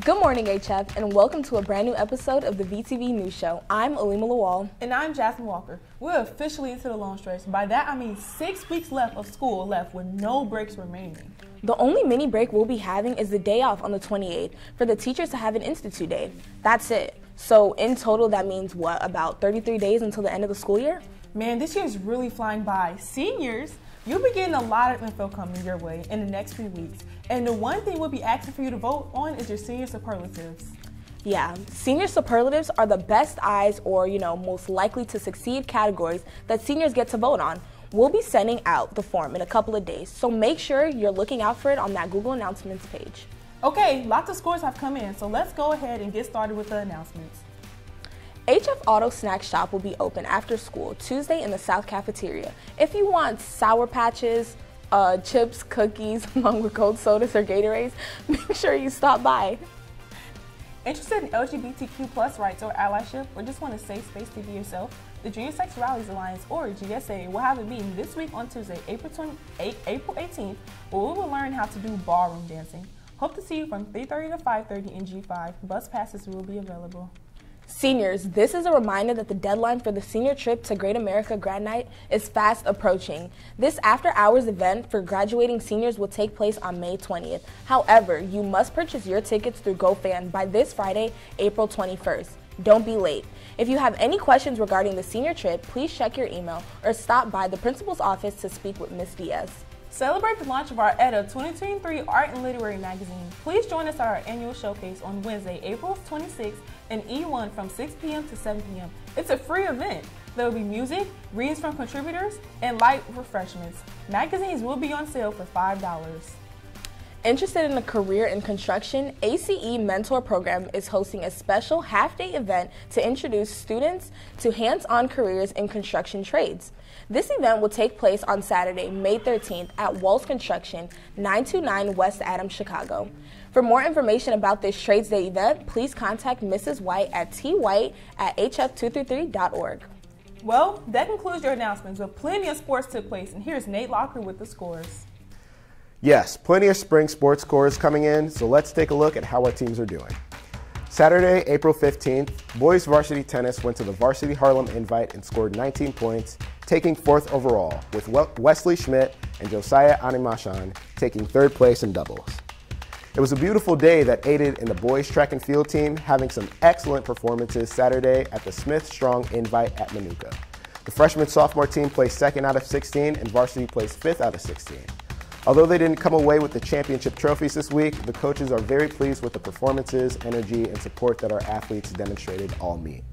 Good morning, HF, and welcome to a brand new episode of the VTV News Show. I'm Alima Lawal. And I'm Jasmine Walker. We're officially into the long stretch. By that, I mean 6 weeks left of school left with no breaks remaining. The only mini break we'll be having is the day off on the 28th for the teachers to have an Institute Day. That's it. So in total, that means what, about 33 days until the end of the school year? Man, this year is really flying by. Seniors, you'll be getting a lot of info coming your way in the next few weeks. And the one thing we'll be asking for you to vote on is your senior superlatives. Yeah, senior superlatives are the best eyes or, most likely to succeed categories that seniors get to vote on. We'll be sending out the form in a couple of days, so make sure you're looking out for it on that Google Announcements page. Okay, lots of scores have come in, so let's go ahead and get started with the announcements. HF Auto Snack Shop will be open after school Tuesday in the South Cafeteria. If you want Sour Patches, chips, cookies, along with cold sodas or Gatorades, make sure you stop by. Interested in LGBTQ+ rights or allyship, or just want a safe space to be yourself? The Junior Sex Rallies Alliance, or GSA, will have a meeting this week on Tuesday, April 18th, where we will learn how to do ballroom dancing. Hope to see you from 3:30 to 5:30 in G5. Bus passes will be available. Seniors, this is a reminder that the deadline for the senior trip to Great America Grad Night is fast approaching. This after-hours event for graduating seniors will take place on May 20th. However, you must purchase your tickets through GoFan by this Friday, April 21st. Don't be late. If you have any questions regarding the senior trip, please check your email or stop by the principal's office to speak with Ms. Diaz. Celebrate the launch of our EDA 2023 Art and Literary Magazine. Please join us at our annual showcase on Wednesday, April 26th in E1 from 6 p.m. to 7 p.m. It's a free event. There will be music, readings from contributors, and light refreshments. Magazines will be on sale for $5. Interested in a career in construction, ACE Mentor Program is hosting a special half-day event to introduce students to hands-on careers in construction trades. This event will take place on Saturday, May 13th at Walls Construction, 929 West Adams, Chicago. For more information about this Trades Day event, please contact Mrs. White at twhite@hf233.org. Well, that concludes your announcements, but plenty of sports took place, and here's Nate Locker with the scores. Yes, plenty of spring sports scores coming in, so let's take a look at how our teams are doing. Saturday, April 15th, boys varsity tennis went to the Varsity Harlem Invite and scored 19 points, taking 4th overall, with Wesley Schmidt and Josiah Animashan taking 3rd place in doubles. It was a beautiful day that aided in the boys track and field team having some excellent performances Saturday at the Smith Strong Invite at Manuka. The freshman-sophomore team placed 2nd out of 16 and varsity placed 5th out of 16. Although they didn't come away with the championship trophies this week, the coaches are very pleased with the performances, energy, and support that our athletes demonstrated all meet.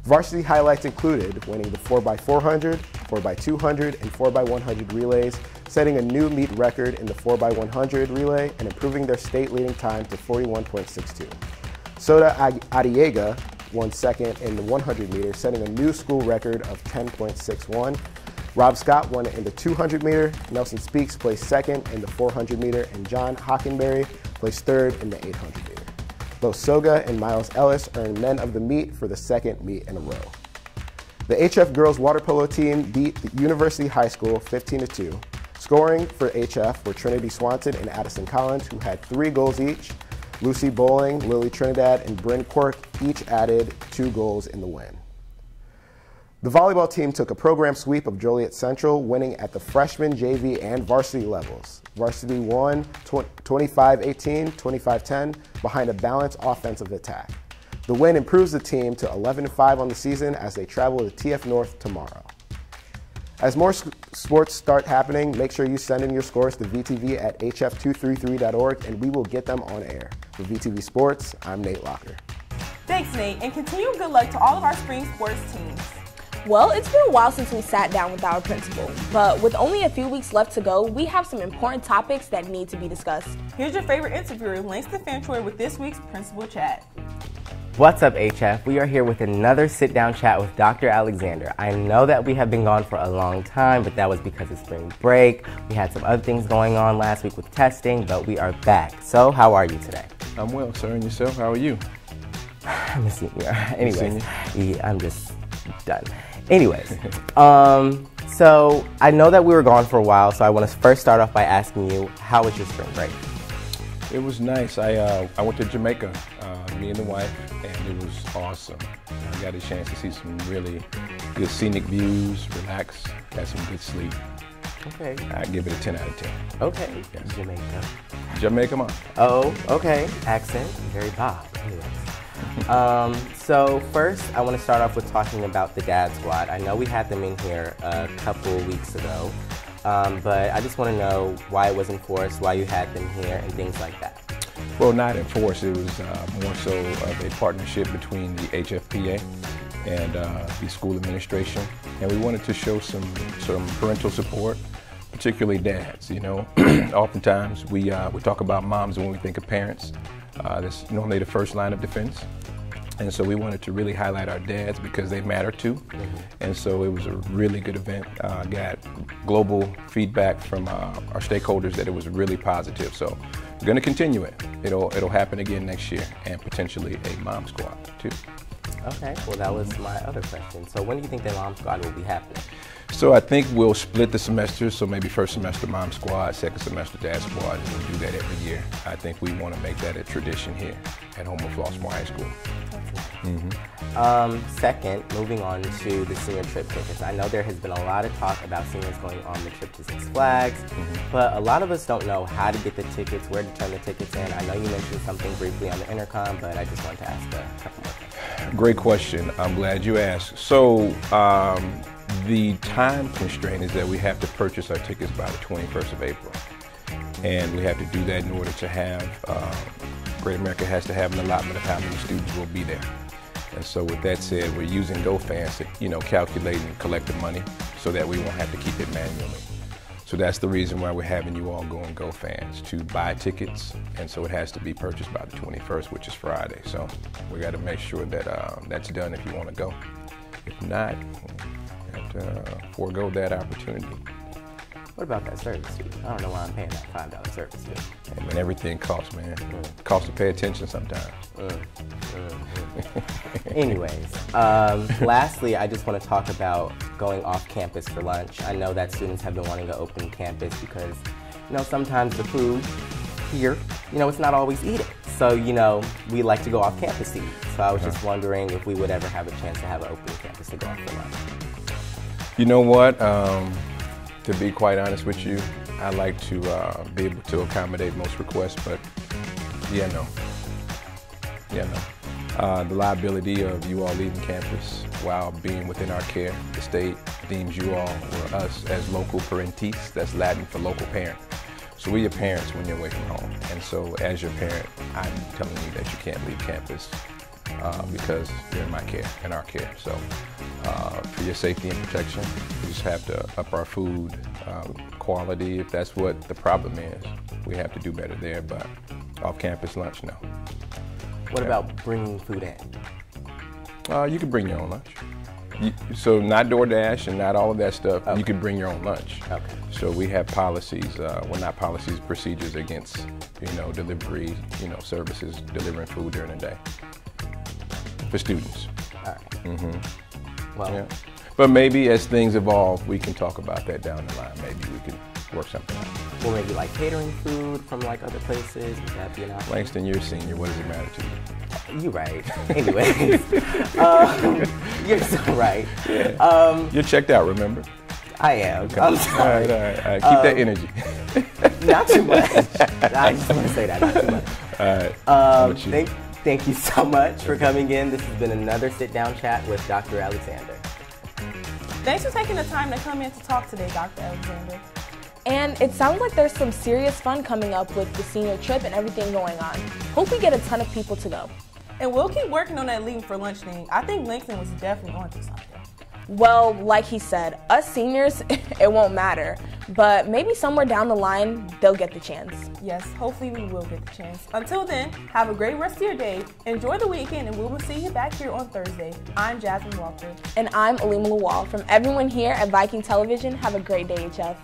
Varsity highlights included winning the 4x400, 4x200, and 4x100 relays, setting a new meet record in the 4x100 relay and improving their state leading time to 41.62. Soda Arriaga won 2nd in the 100 meters, setting a new school record of 10.61. Rob Scott won it in the 200 meter, Nelson Speaks placed 2nd in the 400 meter, and John Hockenberry placed 3rd in the 800 meter. Los Soga and Miles Ellis earned men of the meet for the 2nd meet in a row. The HF girls water polo team beat the University High School 15-2. Scoring for HF were Trinity Swanson and Addison Collins, who had 3 goals each. Lucy Bowling, Lily Trinidad, and Bryn Quirk each added 2 goals in the win. The volleyball team took a program sweep of Joliet Central, winning at the freshman, JV, and varsity levels. Varsity won 25-18, 25-10 behind a balanced offensive attack. The win improves the team to 11-5 on the season as they travel to TF North tomorrow. As more sports start happening, make sure you send in your scores to VTV at hf233.org and we will get them on air. For VTV Sports, I'm Nate Locker. Thanks, Nate, and continued good luck to all of our spring sports teams. Well, it's been a while since we sat down with our principal, but with only a few weeks left to go, we have some important topics that need to be discussed. Here's your favorite interviewer, Langston Fantroy, with this week's Principal Chat. What's up, HF? We are here with another sit-down chat with Dr. Alexander. I know that we have been gone for a long time, but that was because of spring break. We had some other things going on last week with testing, but we are back. So, how are you today? I'm well, sir. And yourself? How are you? I'm a senior. Anyways, yeah, I'm just done. Anyways, so I know that we were gone for a while, so I want to first start off by asking you, how was your spring break? It was nice. I went to Jamaica, me and the wife, and it was awesome. I got a chance to see some really good scenic views, relax, got some good sleep. Okay. I'd give it a 10 out of 10. Okay. Yes. Jamaica. Jamaica, man. Oh, okay. Accent, very Bob. Anyways. So first, I want to start off with talking about the Dad Squad. I know we had them in here a couple weeks ago, but I just want to know why it was enforced, why you had them here, and things like that. Well, not enforced. It was more so of a partnership between the HFPA and the school administration, and we wanted to show some parental support, particularly dads. You know, oftentimes we talk about moms when we think of parents. That's normally the first line of defense. And so we wanted to really highlight our dads because they matter too. And so it was a really good event. Got global feedback from our stakeholders that it was really positive. So we're going to continue it. It'll happen again next year, and potentially a mom squad too. Okay, well that was my other question. So when do you think the mom squad will be happening? So I think we'll split the semesters, so maybe first semester mom squad, second semester dad squad, and we'll do that every year. I think we want to make that a tradition here at Homer Flossmoor High School. Second, moving on to the senior trip tickets. I know there has been a lot of talk about seniors going on the trip to Six Flags, but a lot of us don't know how to get the tickets, where to turn the tickets in. I know you mentioned something briefly on the intercom, but I just wanted to ask a couple more questions. Great question. I'm glad you asked. So the time constraint is that we have to purchase our tickets by the 21st of April. And we have to do that in order to have, Great America has to have an allotment of how many students will be there. And so with that said, we're using GoFans to, calculate and collect the money so that we won't have to keep it manually. So that's the reason why we're having you all go on GoFans to buy tickets. And so it has to be purchased by the 21st, which is Friday. So we got to make sure that that's done if you want to go. If not, you have to forego that opportunity. What about that service fee? I don't know why I'm paying that $5 service fee. And when everything costs, man. Costs to pay attention sometimes. Anyways, lastly, I just want to talk about going off campus for lunch. I know that students have been wanting to open campus because, sometimes the food here, it's not always eaten. So, we like to go off campus to eat. So I was just wondering if we would ever have a chance to have an open campus to go off for lunch. You know what? To be quite honest with you, I like to be able to accommodate most requests, but no. The liability of you all leaving campus while being within our care, the state deems you all or us as local parentis, that's Latin for local parent. So we're your parents when you're away from home. And so as your parent, I'm telling you that you can't leave campus because you're in my care, in our care. So for your safety and protection, we just have to up our food quality. If that's what the problem is, we have to do better there, but off-campus lunch, no. What about bringing food in? You can bring your own lunch. So not DoorDash and not all of that stuff. Okay. You can bring your own lunch. Okay. So we have policies, well not policies, procedures against, delivery, services, delivering food during the day for students. All right. Well, yeah. But maybe as things evolve, we can talk about that down the line. Maybe we can work something out. Well, maybe like catering food from other places. Would that be an option? Langston, you're a senior. What does it matter to you? You're right. Anyways, you're so right. Yeah. You're checked out, remember? I am. Okay. I'm sorry. All right. Keep that energy. Not too much. I just want to say that, not too much. All right. Thank you so much for coming in. This has been another sit-down chat with Dr. Alexander. Thanks for taking the time to come in to talk today, Dr. Alexander. And it sounds like there's some serious fun coming up with the senior trip and everything going on. Hope we get a ton of people to go. And we'll keep working on that leaving for lunch thing. I think Langston was definitely onto something. Well, like he said, us seniors, it won't matter. But maybe somewhere down the line, they'll get the chance. Yes, hopefully we will get the chance. Until then, have a great rest of your day. Enjoy the weekend, and we will see you back here on Thursday. I'm Jasmine Walker. And I'm Alima Lawal. From everyone here at Viking Television, have a great day, HF.